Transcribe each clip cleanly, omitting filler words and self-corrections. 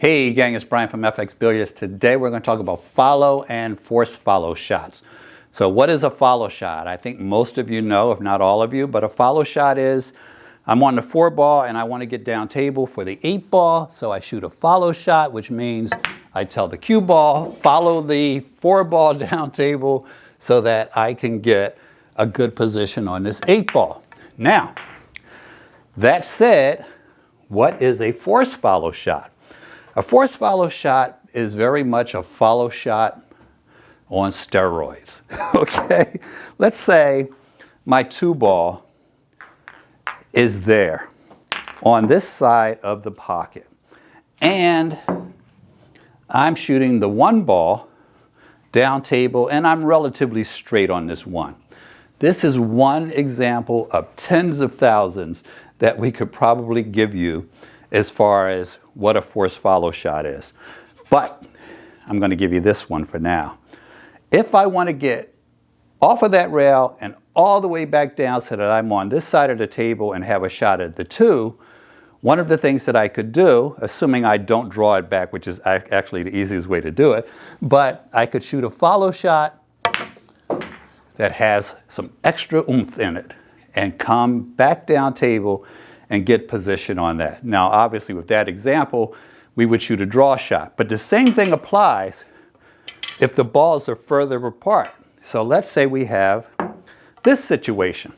Hey gang, it's Bryan from FXBilliards. Today we're going to talk about follow and force follow shots. So what is a follow shot? I think most of you know, if not all of you, but a follow shot is I'm on the 4 ball and I want to get down table for the 8 ball. So I shoot a follow shot, which means I tell the cue ball, follow the 4 ball down table so that I can get a good position on this 8 ball. Now, that said, what is a force follow shot? A force follow shot is very much a follow shot on steroids, okay? Let's say my 2 ball is there on this side of the pocket, and I'm shooting the 1 ball down table, and I'm relatively straight on this 1. This is one example of tens of thousands that we could probably give you as far as what a force follow shot is. But I'm going to give you this one for now. If I want to get off of that rail and all the way back down so that I'm on this side of the table and have a shot at the 2, one of the things that I could do, assuming I don't draw it back, which is actually the easiest way to do it, but I could shoot a follow shot that has some extra oomph in it and come back down table and get position on that. Now, obviously, with that example, we would shoot a draw shot. But the same thing applies if the balls are further apart. So let's say we have this situation.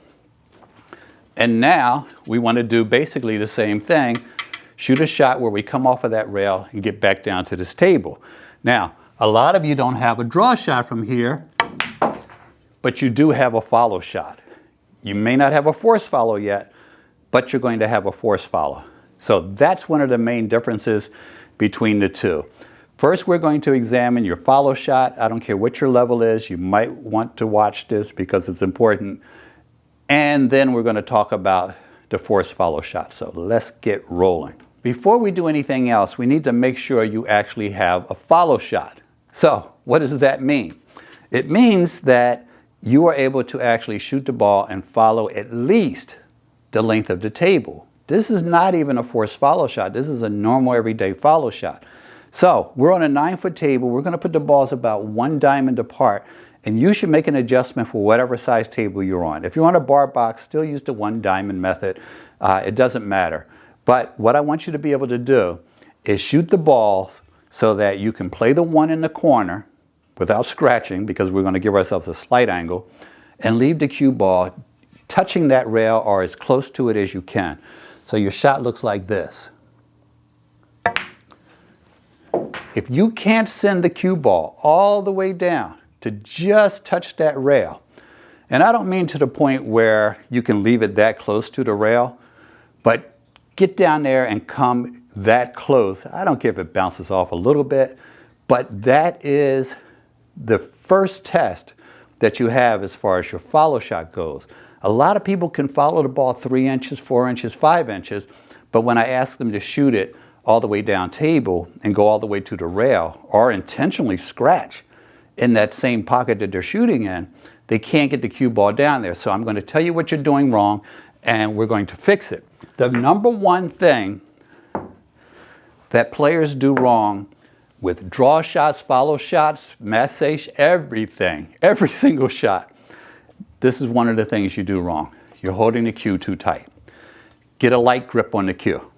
And now we want to do basically the same thing, shoot a shot where we come off of that rail and get back down to this table. Now, a lot of you don't have a draw shot from here, but you do have a follow shot. You may not have a force follow yet, but you're going to have a force follow. So that's one of the main differences between the two. First, we're going to examine your follow shot. I don't care what your level is. You might want to watch this because it's important. And then we're going to talk about the force follow shot. So let's get rolling. Before we do anything else, we need to make sure you actually have a follow shot. So what does that mean? It means that you are able to actually shoot the ball and follow at least the length of the table. This is not even a force follow shot. This is a normal everyday follow shot. So we're on a 9-foot table. We're going to put the balls about 1 diamond apart, and you should make an adjustment for whatever size table you're on. If you're on a bar box, still use the 1 diamond method. It doesn't matter. But what I want you to be able to do is shoot the balls so that you can play the 1 in the corner without scratching, because we're going to give ourselves a slight angle, and leave the cue ball touching that rail or as close to it as you can. So your shot looks like this. If you can't send the cue ball all the way down to just touch that rail, and I don't mean to the point where you can leave it that close to the rail, but get down there and come that close. I don't care if it bounces off a little bit, but that is the first test that you have as far as your follow shot goes. A lot of people can follow the ball 3 inches, 4 inches, 5 inches, but when I ask them to shoot it all the way down table and go all the way to the rail or intentionally scratch in that same pocket that they're shooting in, they can't get the cue ball down there. So I'm going to tell you what you're doing wrong, and we're going to fix it. The number one thing that players do wrong with draw shots, follow shots, massage, everything, every single shot, this is one of the things you do wrong. You're holding the cue too tight. Get a light grip on the cue.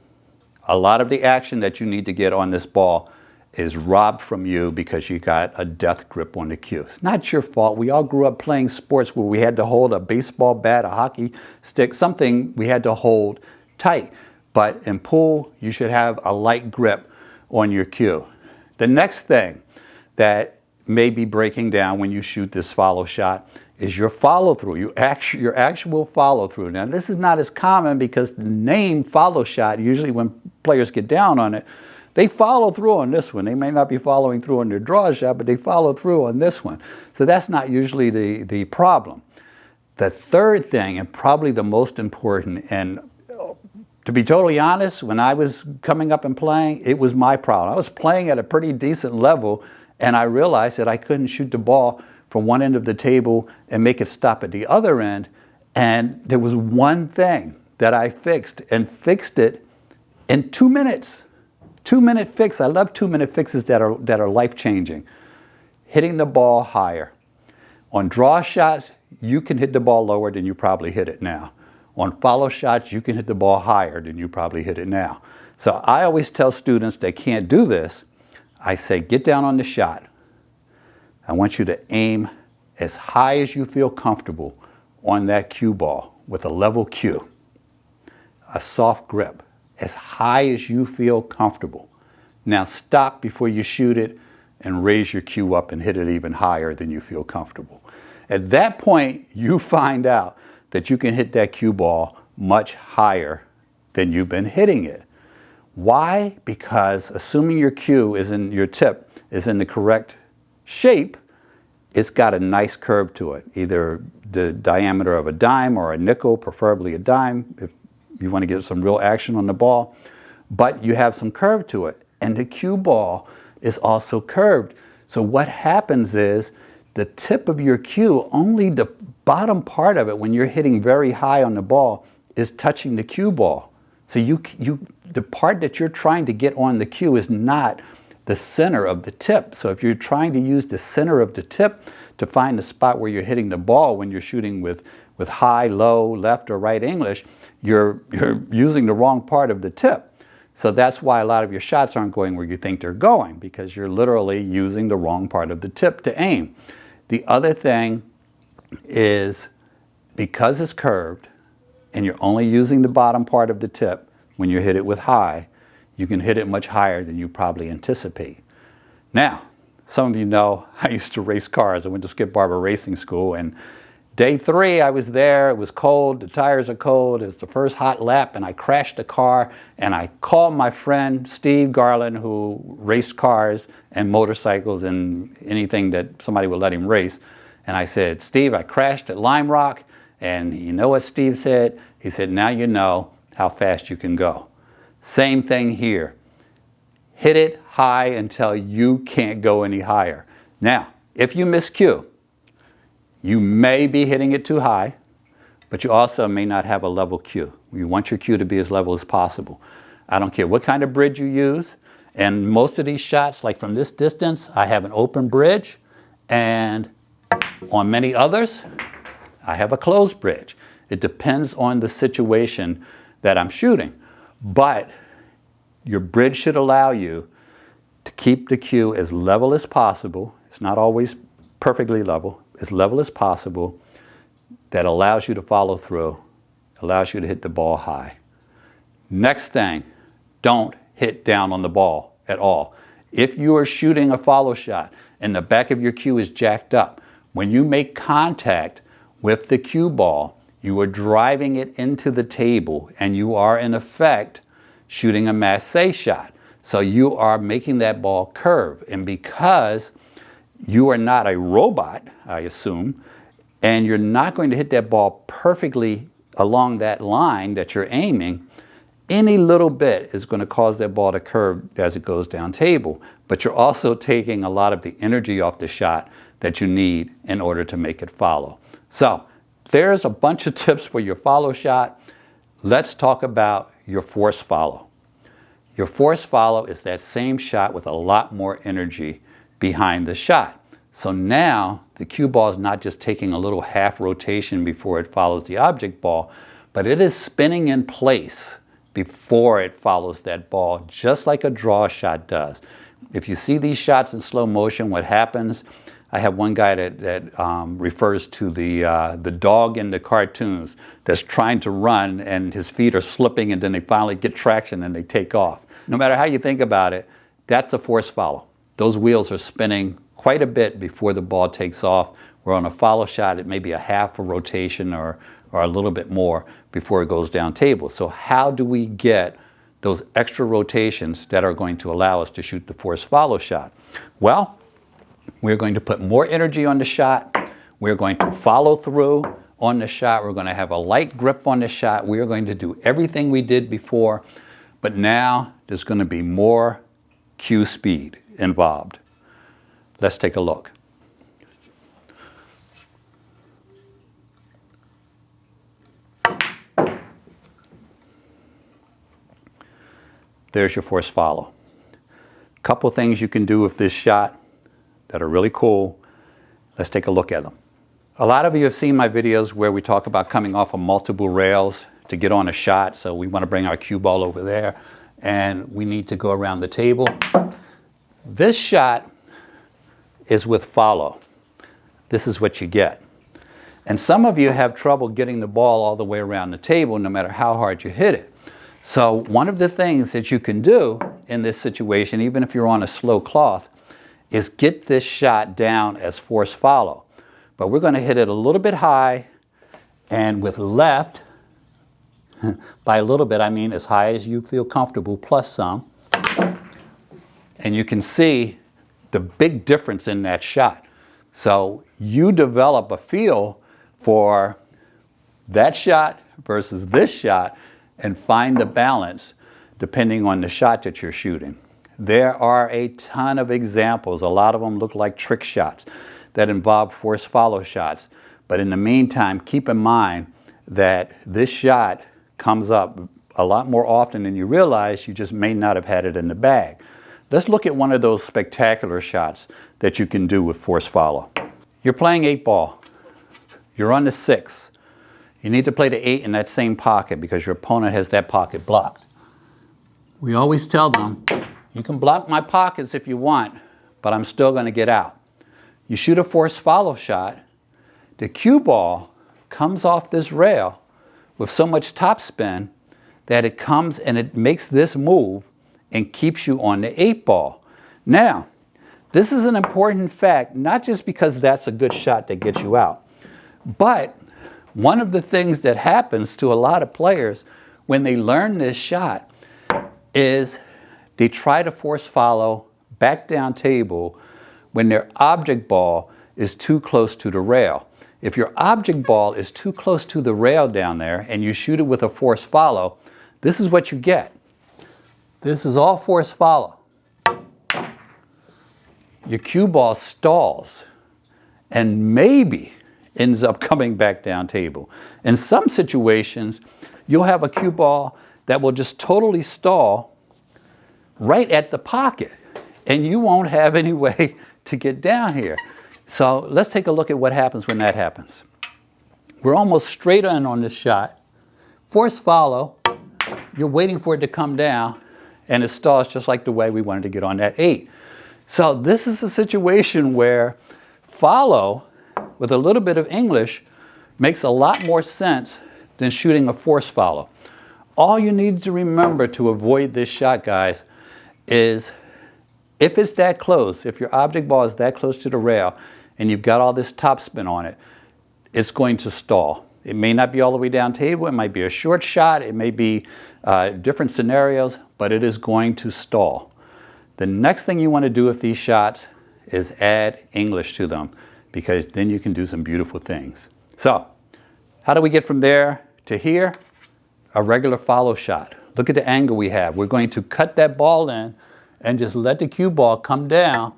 A lot of the action that you need to get on this ball is robbed from you because you got a death grip on the cue. It's not your fault. We all grew up playing sports where we had to hold a baseball bat, a hockey stick, something we had to hold tight. But in pool, you should have a light grip on your cue. The next thing that may be breaking down when you shoot this follow shot is your follow-through, your actual follow-through. Now, this is not as common because the name follow shot, usually when players get down on it, they follow through on this one. They may not be following through on their draw shot, but they follow through on this one. So that's not usually the problem. The third thing, and probably the most important, and to be totally honest, when I was coming up and playing, it was my problem. I was playing at a pretty decent level, and I realized that I couldn't shoot the ball from one end of the table and make it stop at the other end. And there was one thing that I fixed, and fixed it in 2 minutes. 2-minute fix. I love 2-minute fixes that are life-changing. Hitting the ball higher. On draw shots, you can hit the ball lower than you probably hit it now. On follow shots, you can hit the ball higher than you probably hit it now. So I always tell students they can't do this. I say, get down on the shot. I want you to aim as high as you feel comfortable on that cue ball with a level cue. A soft grip, as high as you feel comfortable. Now stop before you shoot it and raise your cue up and hit it even higher than you feel comfortable. At that point, you find out that you can hit that cue ball much higher than you've been hitting it. Why? Because assuming your cue is in your tip is in the correct shape, it's got a nice curve to it, either the diameter of a dime or a nickel, preferably a dime if you want to get some real action on the ball, but you have some curve to it. And the cue ball is also curved. So what happens is the tip of your cue, only the bottom part of it when you're hitting very high on the ball is touching the cue ball. So the part that you're trying to get on the cue is not the center of the tip. So if you're trying to use the center of the tip to find the spot where you're hitting the ball when you're shooting with high, low, left, or right English, you're using the wrong part of the tip. So that's why a lot of your shots aren't going where you think they're going, because you're literally using the wrong part of the tip to aim. The other thing is, because it's curved and you're only using the bottom part of the tip when you hit it with high, you can hit it much higher than you probably anticipate. Now, some of you know I used to race cars. I went to Skip Barber Racing School, and day 3 I was there. It was cold, the tires are cold. It's the first hot lap, and I crashed the car, and I called my friend Steve Garland, who raced cars and motorcycles and anything that somebody would let him race. And I said, Steve, I crashed at Lime Rock. And you know what Steve said? He said, now you know how fast you can go. Same thing here. Hit it high until you can't go any higher. Now, if you miss cue, you may be hitting it too high, but you also may not have a level cue. You want your cue to be as level as possible. I don't care what kind of bridge you use. And most of these shots, like from this distance, I have an open bridge. And on many others, I have a closed bridge. It depends on the situation that I'm shooting. But your bridge should allow you to keep the cue as level as possible. It's not always perfectly level as possible. That allows you to follow through, allows you to hit the ball high. Next thing, don't hit down on the ball at all. If you are shooting a follow shot and the back of your cue is jacked up, when you make contact with the cue ball, you are driving it into the table, and you are in effect shooting a massé shot. So you are making that ball curve. And because you are not a robot, I assume, and you're not going to hit that ball perfectly along that line that you're aiming, any little bit is going to cause that ball to curve as it goes down table. But you're also taking a lot of the energy off the shot that you need in order to make it follow. So there's a bunch of tips for your follow shot. Let's talk about your force follow. Your force follow is that same shot with a lot more energy behind the shot. So now the cue ball is not just taking a little half rotation before it follows the object ball, but it is spinning in place before it follows that ball, just like a draw shot does. If you see these shots in slow motion, what happens, I have one guy that refers to the dog in the cartoons that's trying to run and his feet are slipping and then they finally get traction and they take off. No matter how you think about it, that's a force follow. Those wheels are spinning quite a bit before the ball takes off. Where on a follow shot, it may be a half a rotation or a little bit more before it goes down table. So how do we get those extra rotations that are going to allow us to shoot the force follow shot? Well, we're going to put more energy on the shot. We're going to follow through on the shot. We're going to have a light grip on the shot. We are going to do everything we did before, but now there's going to be more cue speed involved. Let's take a look. There's your force follow. Couple things you can do with this shot that are really cool. Let's take a look at them. A lot of you have seen my videos where we talk about coming off of multiple rails to get on a shot. So we want to bring our cue ball over there and we need to go around the table. This shot is with follow. This is what you get. And some of you have trouble getting the ball all the way around the table no matter how hard you hit it. So one of the things that you can do in this situation, even if you're on a slow cloth, is get this shot down as force follow. But we're going to hit it a little bit high, and with left, by a little bit I mean as high as you feel comfortable plus some. And you can see the big difference in that shot. So you develop a feel for that shot versus this shot and find the balance depending on the shot that you're shooting. There are a ton of examples. A lot of them look like trick shots that involve force follow shots. But in the meantime, keep in mind that this shot comes up a lot more often than you realize. You just may not have had it in the bag. Let's look at one of those spectacular shots that you can do with force follow. You're playing 8-ball. You're on the 6. You need to play the 8 in that same pocket because your opponent has that pocket blocked. We always tell them, you can block my pockets if you want, but I'm still going to get out. You shoot a force follow shot, the cue ball comes off this rail with so much topspin that it comes and it makes this move and keeps you on the 8-ball. Now, this is an important fact, not just because that's a good shot that gets you out, but one of the things that happens to a lot of players when they learn this shot is they try to force follow back down table when their object ball is too close to the rail. If your object ball is too close to the rail down there and you shoot it with a force follow, this is what you get. This is all force follow. Your cue ball stalls and maybe ends up coming back down table. In some situations, you'll have a cue ball that will just totally stall right at the pocket, and you won't have any way to get down here. So let's take a look at what happens when that happens. We're almost straight on this shot. Force follow, you're waiting for it to come down, and it stalls just like the way we wanted to get on that 8. So this is a situation where follow with a little bit of English makes a lot more sense than shooting a force follow. All you need to remember to avoid this shot, guys, is if it's that close, if your object ball is that close to the rail and you've got all this topspin on it, it's going to stall. It may not be all the way down table, it might be a short shot, it may be different scenarios, but it is going to stall. The next thing you want to do with these shots is add English to them, because then you can do some beautiful things. So, how do we get from there to here? A regular follow shot. Look at the angle we have. We're going to cut that ball in and just let the cue ball come down.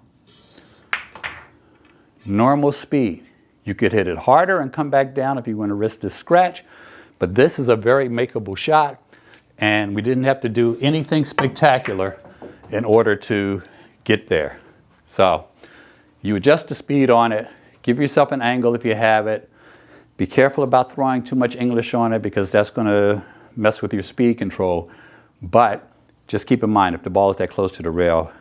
Normal speed. You could hit it harder and come back down if you want to risk the scratch, but this is a very makeable shot, and we didn't have to do anything spectacular in order to get there. So, you adjust the speed on it, give yourself an angle if you have it. Be careful about throwing too much English on it because that's going to mess with your speed control. But just keep in mind, if the ball is that close to the rail,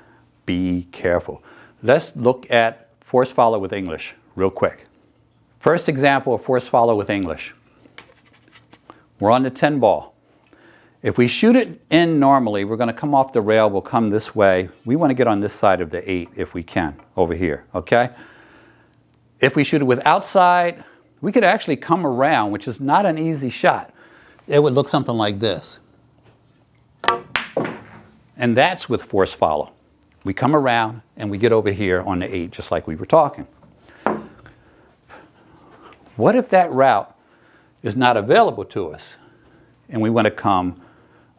be careful. Let's look at force follow with English real quick. First example of force follow with English. We're on the 10 ball. If we shoot it in normally, we're going to come off the rail, we'll come this way. We want to get on this side of the 8 if we can, over here, okay? If we shoot it with outside, we could actually come around, which is not an easy shot. It would look something like this. And that's with force follow. We come around and we get over here on the 8, just like we were talking. What if that route is not available to us and we want to come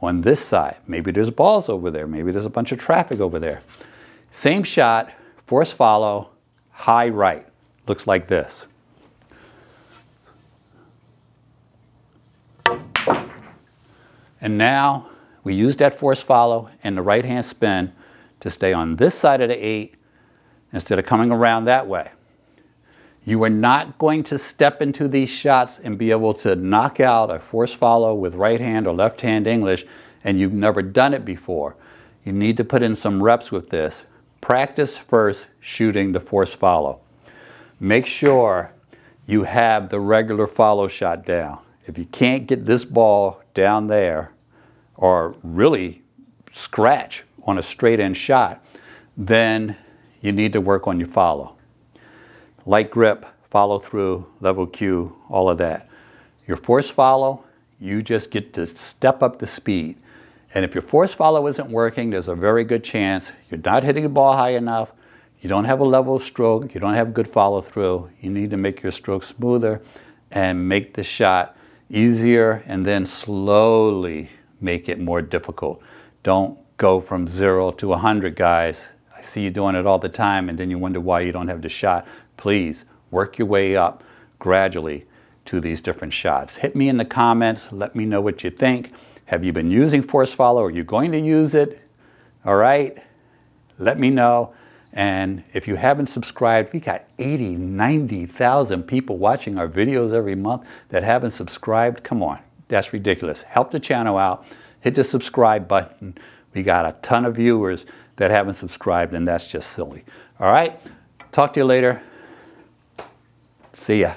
on this side? Maybe there's balls over there. Maybe there's a bunch of traffic over there. Same shot, force follow, high right. Looks like this. And now we use that force follow and the right hand spin to stay on this side of the 8 instead of coming around that way. You are not going to step into these shots and be able to knock out a force follow with right hand or left hand English and you've never done it before. You need to put in some reps with this. Practice first shooting the force follow. Make sure you have the regular follow shot down. If you can't get this ball down there or really scratch on a straight end shot, then you need to work on your follow. Light grip, follow through, level cue, all of that. Your force follow, you just get to step up the speed. And if your force follow isn't working, there's a very good chance you're not hitting the ball high enough, you don't have a level stroke, you don't have good follow through. You need to make your stroke smoother and make the shot easier and then slowly make it more difficult. Don't go from 0 to 100, guys. I see you doing it all the time and then you wonder why you don't have the shot. Please work your way up gradually to these different shots. Hit me in the comments. Let me know what you think. Have you been using force follow? Are you going to use it? All right. Let me know. And if you haven't subscribed, we got 80, 90,000 people watching our videos every month that haven't subscribed. Come on. That's ridiculous. Help the channel out. Hit the subscribe button. We got a ton of viewers that haven't subscribed, and that's just silly. All right. Talk to you later. See ya.